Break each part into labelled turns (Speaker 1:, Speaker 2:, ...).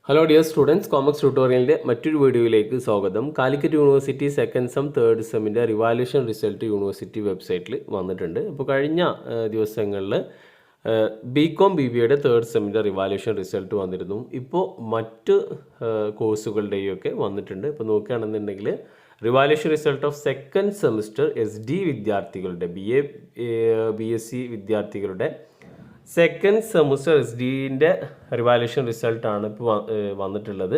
Speaker 1: Hello dear students, കോമക്സ് ട്യൂട്ടോറിയലിൻ്റെ മറ്റൊരു വീഡിയോയിലേക്ക് സ്വാഗതം. Calicut university second sem third സെമ്മിൻ്റെ റിവാലുവേഷൻ റിസൾട്ട് യൂണിവേഴ്സിറ്റി വെബ്സൈറ്റിൽ വന്നിട്ടുണ്ട്. അപ്പോൾ കഴിഞ്ഞ ദിവസങ്ങളിൽ ബികോം BBAയുടെ തേർഡ് സെമ്മിൻ്റെ റിവാലുവേഷൻ റിസൾട്ട് വന്നിരുന്നു. ഇപ്പോൾ മറ്റ് കോഴ്സുകളുടെയൊക്കെ വന്നിട്ടുണ്ട്. ഇപ്പോൾ നോക്കുകയാണെന്നുണ്ടെങ്കിൽ revaluation result of second semester SD വിദ്യാർത്ഥികളുടെ BA BSc വിദ്യാർത്ഥികളുടെ സെക്കൻഡ് സെമിസ്റ്റർ SD-ൻ്റെ റിവാലുവേഷൻ റിസൾട്ടാണ് ഇപ്പോൾ വന്നിട്ടുള്ളത്.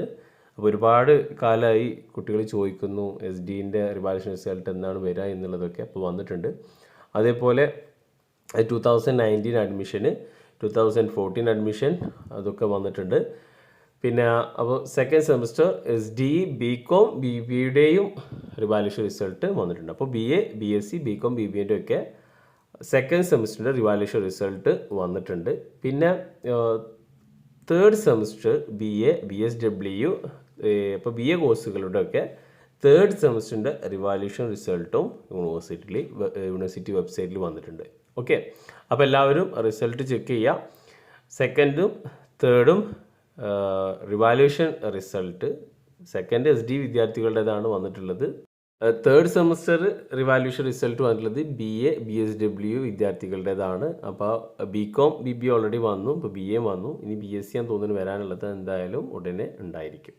Speaker 1: അപ്പോൾ ഒരുപാട് കാലമായി കുട്ടികൾ ചോദിക്കുന്നു SD-ൻ്റെ റിവാലുവേഷൻ റിസൾട്ട് എന്നാണ് വരിക എന്നുള്ളതൊക്കെ അപ്പോൾ വന്നിട്ടുണ്ട്. അതേപോലെ 2019 അഡ്മിഷന് 2014 അഡ്മിഷൻ അതൊക്കെ വന്നിട്ടുണ്ട്. പിന്നെ അപ്പോൾ സെക്കൻഡ് സെമിസ്റ്റർ SD ബികോം BBAയുടെയും റിവാലുവേഷൻ റിസൾട്ട് വന്നിട്ടുണ്ട്. അപ്പോൾ BA BSc ബികോം BBAൻ്റെ ഒക്കെ സെക്കൻഡ് സെമിസ്റ്ററിൻ്റെ റിവാലുവേഷൻ റിസൾട്ട് വന്നിട്ടുണ്ട്. പിന്നെ തേർഡ് സെമിസ്റ്റർ BA BSW ഇപ്പോൾ BA കോഴ്സുകളുടെയൊക്കെ തേർഡ് സെമിസ്റ്ററിൻ്റെ റിവാലുവേഷൻ റിസൾട്ടും യൂണിവേഴ്സിറ്റി വെബ്സൈറ്റിൽ വന്നിട്ടുണ്ട്. ഓക്കെ, അപ്പോൾ എല്ലാവരും റിസൾട്ട് ചെക്ക് ചെയ്യുക. സെക്കൻഡും തേർഡും റിവാലുവേഷൻ റിസൾട്ട് സെക്കൻഡ് SD വിദ്യാർത്ഥികളുടേതാണ് വന്നിട്ടുള്ളത്. തേർഡ് സെമിസ്റ്റർ റിവാലുവേഷൻ റിസൾട്ട് വന്നിട്ടുള്ളത് BA BSW വിദ്യാർത്ഥികളുടേതാണ്. അപ്പോൾ ബികോം BBA ഓൾറെഡി വന്നു, ഇപ്പോൾ BA വന്നു, ഇനി BSc ആണെന്ന് തോന്നുന്നു വരാനുള്ളത്. എന്തായാലും ഉടനെ ഉണ്ടായിരിക്കും.